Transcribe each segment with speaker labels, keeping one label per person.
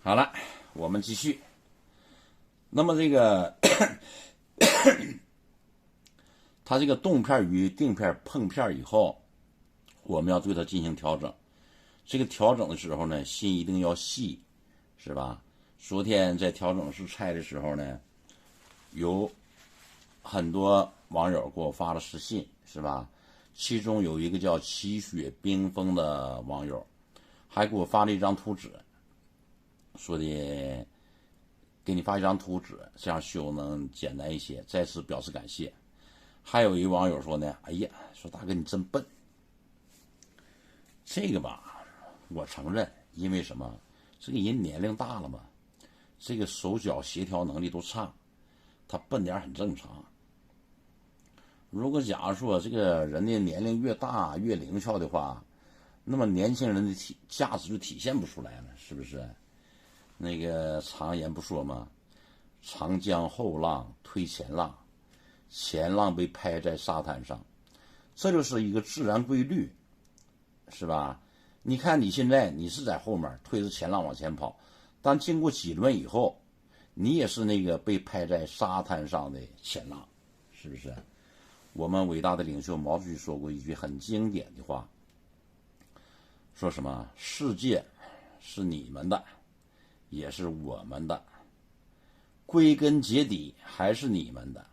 Speaker 1: 好了，我们继续。那么这个它这个动片与定片碰片以后，我们要对它进行调整。这个调整的时候呢，心一定要细，是吧？昨天在调整室拆的时候呢，有很多网友给我发了私信，是吧？其中有一个叫齐雪冰封的网友，还给我发了一张图纸，说的给你发一张图纸，这样修能简单一些，再次表示感谢。还有一网友说呢，哎呀，说大哥你真笨。这个吧，我承认，因为什么？这个人年龄大了嘛，这个手脚协调能力都差，他笨点很正常。如果假如说这个人的年龄越大越灵巧的话，那么年轻人的价值就体现不出来了，是不是？那个常言不说吗？长江后浪推前浪，前浪被拍在沙滩上，这就是一个自然规律，是吧？你看你现在你是在后面推着前浪往前跑，但经过几轮以后，你也是那个被拍在沙滩上的前浪，是不是？我们伟大的领袖毛主席说过一句很经典的话，说什么？世界是你们的，也是我们的，归根结底还是你们的。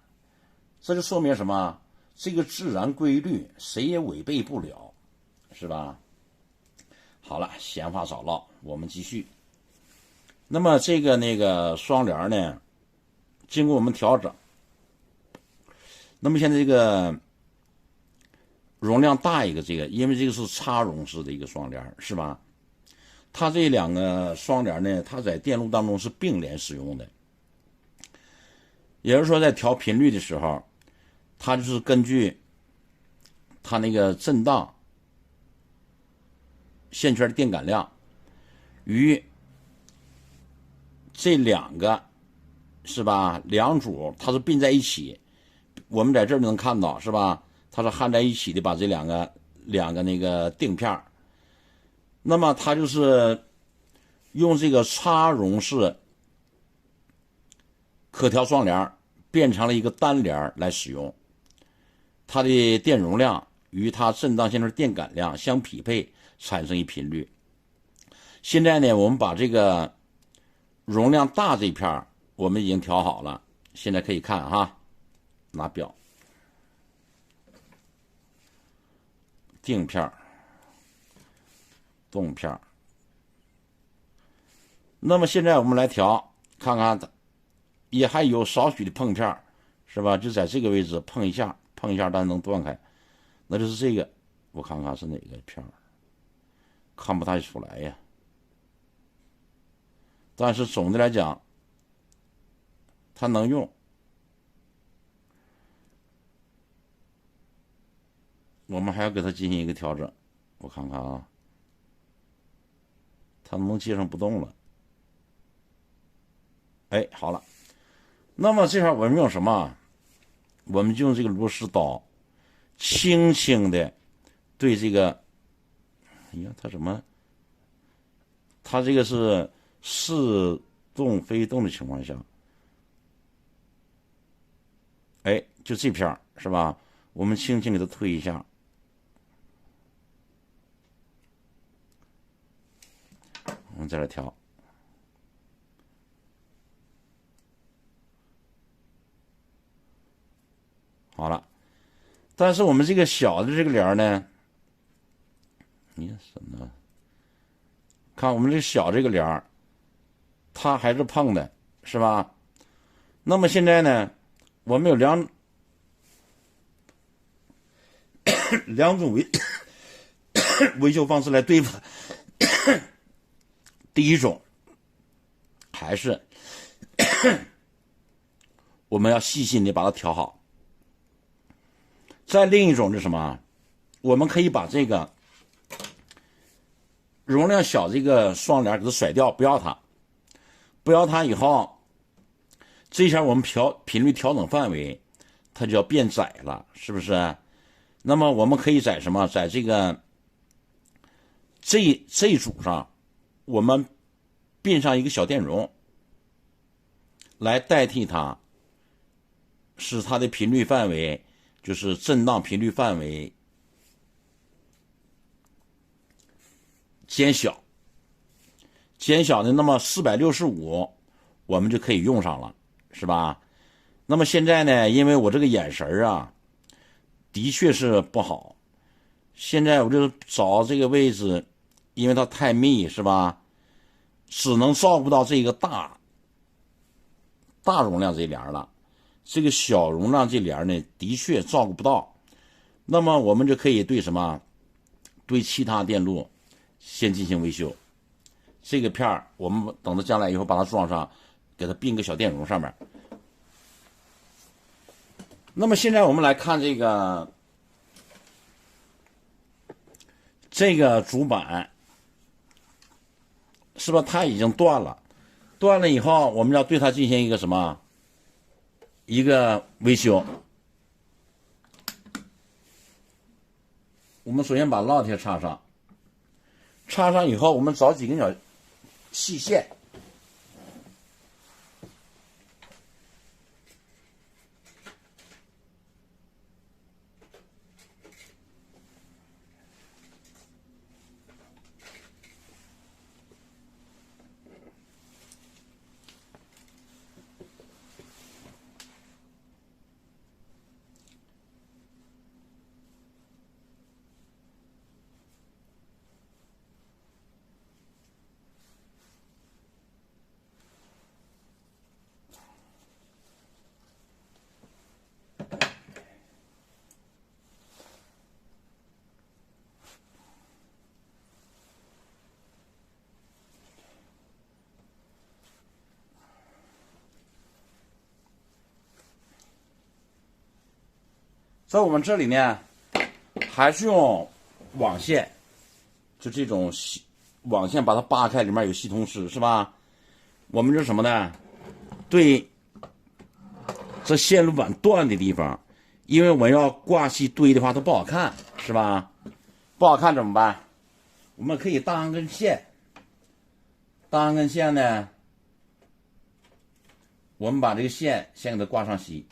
Speaker 1: 这就说明什么？这个自然规律谁也违背不了，是吧？好了，闲话少唠，我们继续。那么这个双联呢，经过我们调整，那么现在这个容量大一个，因为这个是插绒式的一个双联，是吧？它这两个双联呢，它在电路当中是并联使用的，也就是说在调频率的时候，它就是根据它那个震荡线圈的电感量与这两个，是吧？两组它是并在一起，我们在这儿能看到，是吧？它是焊在一起的，把这两个那个定片，那么它就是用这个插绒式可调双联变成了一个单联来使用，它的电容量与它震荡线圈电感量相匹配，产生一频率。现在呢，我们把这个容量大这片我们已经调好了，现在可以看哈，拿表定片动片。那么现在我们来调，看看它也还有少许的碰片，是吧？就在这个位置碰一下，但能断开，那就是这个，我看看是哪个片，看不太出来呀。但是总的来讲，它能用。我们还要给它进行一个调整，我看看啊，它能接上不动了。哎，好了，那么这块我们用什么？我们就用这个螺丝刀，轻轻的对这个，哎呀，它怎么？它这个是似动非动的情况下，哎，就这片是吧？我们轻轻给它推一下。我们再来调，好了。但是我们这个小的这个帘呢，你看什么？看我们这小这个帘，它还是碰的，是吧？那么现在呢，我们有两种维修方式来对付它。第一种还是我们要细心的把它调好。再另一种是什么？我们可以把这个容量小这个双联给它甩掉，不要它以后，这下我们频率调整范围它就要变窄了，是不是？那么我们可以在什么？在这个这一组上，我们并上一个小电容，来代替它，使它的频率范围，就是震荡频率范围减小，减小的那么465，我们就可以用上了，是吧？那么现在呢，因为我这个眼神啊，的确是不好，现在我就找这个位置，因为它太密，是吧？只能照顾到这个大容量这帘了，这个小容量这帘呢，的确照顾不到。那么我们就可以对什么？对其他电路先进行维修。这个片我们等到将来以后把它装上，给它并个小电容上面。那么现在我们来看这个主板，是吧？它已经断了，断了以后，我们要对它进行一个什么？一个维修。我们首先把烙铁插上，插上以后，我们找几根小细线，在我们这里呢，还是用网线，就这种网线把它扒开，里面有系统丝，是吧？我们这什么呢？对这线路板断的地方，因为我要挂细堆的话，它不好看，是吧？不好看怎么办？我们可以当根线，当根线呢，我们把这个线先给它挂上锡。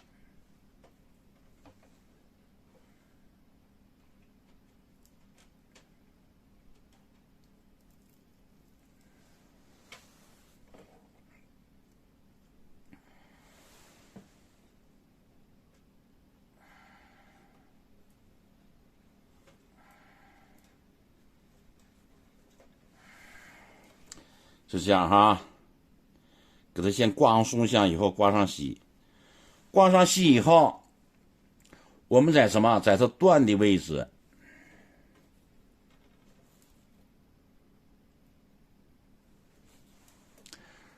Speaker 1: 就这样哈，给它先挂上松香以后，挂上锡，挂上锡以后，我们在什么？在它断的位置，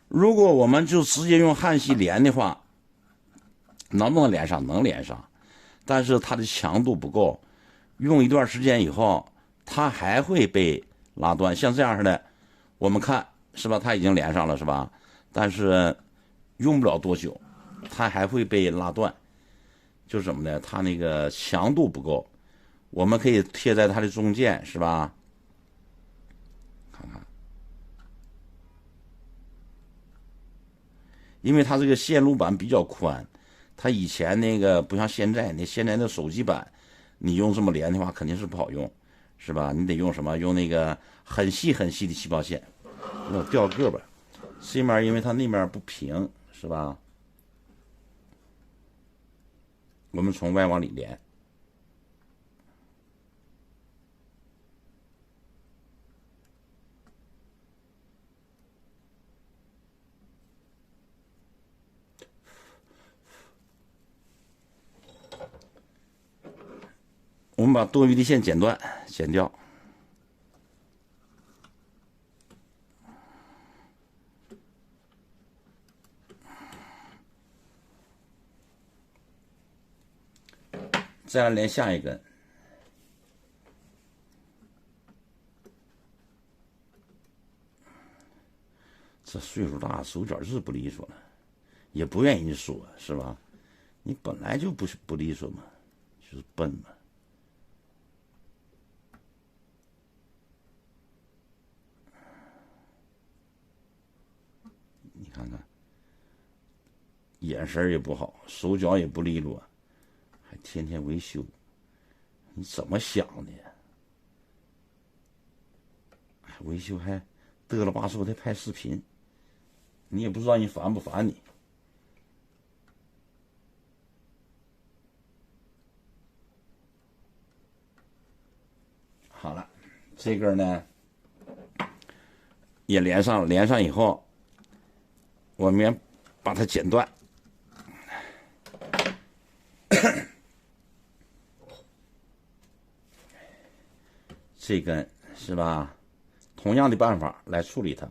Speaker 1: 如果我们就直接用焊锡连的话，能不能连上？能连上，但是它的强度不够，用一段时间以后，它还会被拉断。像这样似的，我们看是吧？它已经连上了是吧？但是用不了多久，它还会被拉断。就是什么呢？它那个强度不够，我们可以贴在它的中间，是吧？看看，因为它这个线路板比较宽，它以前那个不像现在，现在的手机板，你用这么连的话肯定是不好用，是吧？你得用什么？用那个很细很细的气泡线，那种吊个吧。这面因为它那面不平，是吧？我们从外往里连，我们把多余的线剪断、剪掉。再来连下一根，这岁数大，手脚就是不利索了，也不愿意说，是吧？你本来就不利索嘛，就是笨嘛。眼神也不好，手脚也不利落，还天天维修，你怎么想的？维修还嘚了吧嗦的拍视频，你也不知道人烦不烦你。好了，这根呢也连上了，连上以后，我们把它剪断。这根是吧？同样的办法来处理它。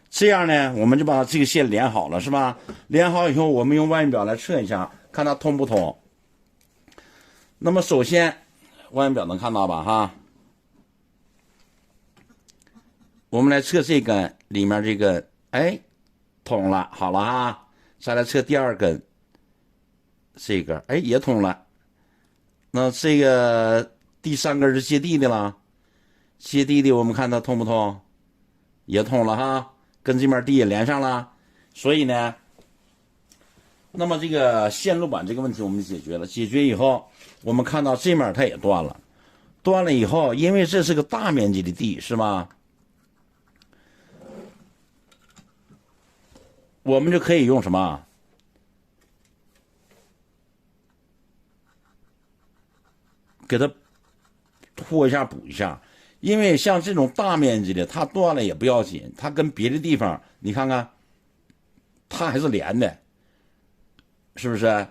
Speaker 1: 这样呢，我们就把这个线连好了，是吧？连好以后，我们用万用表来测一下，看它通不通。那么首先，万用表能看到吧？哈，我们来测这根里面这根，哎，通了，好了哈。再来测第二根，这个哎也通了。那这个第三根是接地的了，接地的我们看它通不通？也通了哈。跟这面地也连上了，所以呢，那么这个线路板这个问题我们解决了。解决以后，我们看到这面它也断了，断了以后，因为这是个大面积的地，是吧？我们就可以用什么？给它拖一下补一下。因为像这种大面积的，它断了也不要紧，它跟别的地方，你看看，它还是连的，是不是？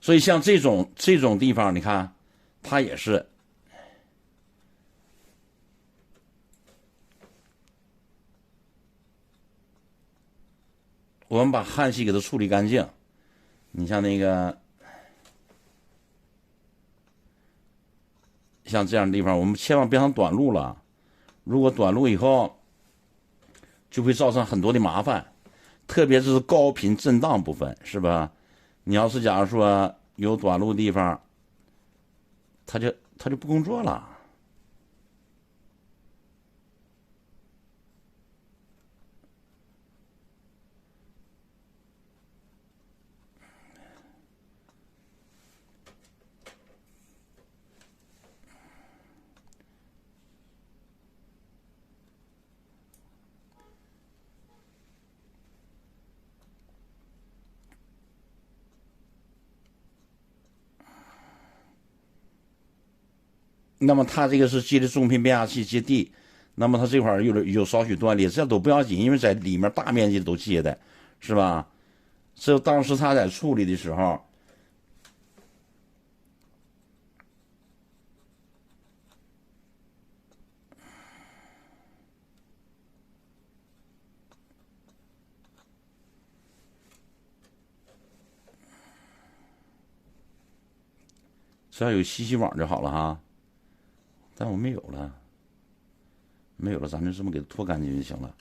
Speaker 1: 所以像这种地方，你看，它也是。我们把焊隙给它处理干净。你像那个。像这样的地方，我们千万别让短路了。如果短路以后，就会造成很多的麻烦，特别是高频震荡部分，是吧？你要是假如说有短路的地方，它就不工作了。那么它这个是接的中频变压器接地，那么它这块有少许断裂，这都不要紧，因为在里面大面积都接的，是吧？这当时他在处理的时候，只要有吸气网就好了哈。但我没有了，没有了，咱就这么给它拖干净就行了。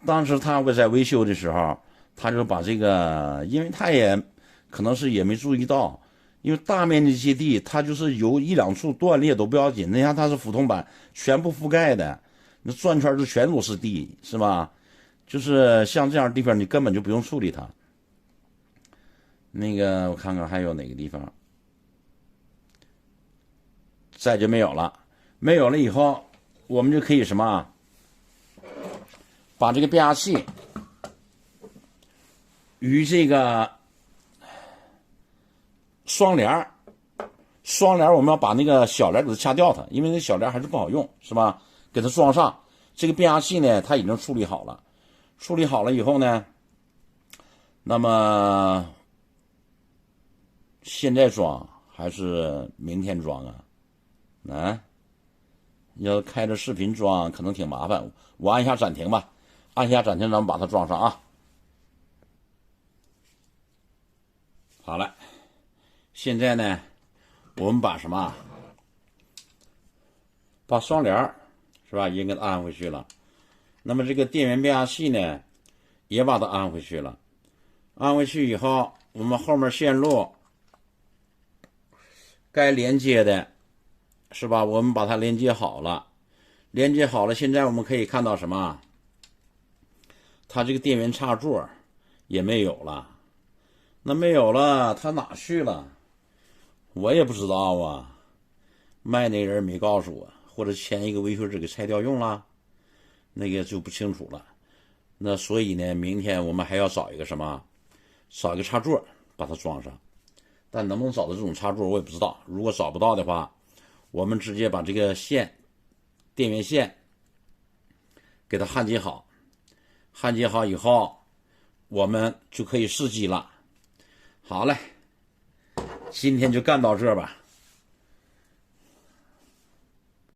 Speaker 1: 当时他在维修的时候，他就把这个，因为他也可能是也没注意到，因为大面积接地，它就是有一两处断裂都不要紧，那像它是普通板全部覆盖的，那转圈就全都是地，是吧？就是像这样的地方，你根本就不用处理它。那个我看看还有哪个地方，再就没有了。没有了以后，我们就可以什么？把这个变压器与这个双联我们要把那个小帘给它掐掉它，因为那小帘还是不好用，是吧？给它装上。这个变压器呢，它已经处理好了。处理好了以后呢，那么现在装还是明天装啊？要开着视频装可能挺麻烦，我按一下暂停吧，按下暂停，咱们把它装上啊。好了，现在呢，我们把什么？把双联是吧，也给它安回去了。那么这个电源变压器呢，也把它安回去了。安回去以后，我们后面线路该连接的，是吧？我们把它连接好了，连接好了。现在我们可以看到什么？它这个电源插座也没有了。那没有了，它哪去了？我也不知道啊。卖那人没告诉我，或者签一个维修纸给拆掉用了，那个就不清楚了。那所以呢，明天我们还要找一个什么？找一个插座把它装上。但能不能找到这种插座我也不知道。如果找不到的话，我们直接把这个线，电源线给它焊接好。焊接好以后，我们就可以试机了。好嘞，今天就干到这吧。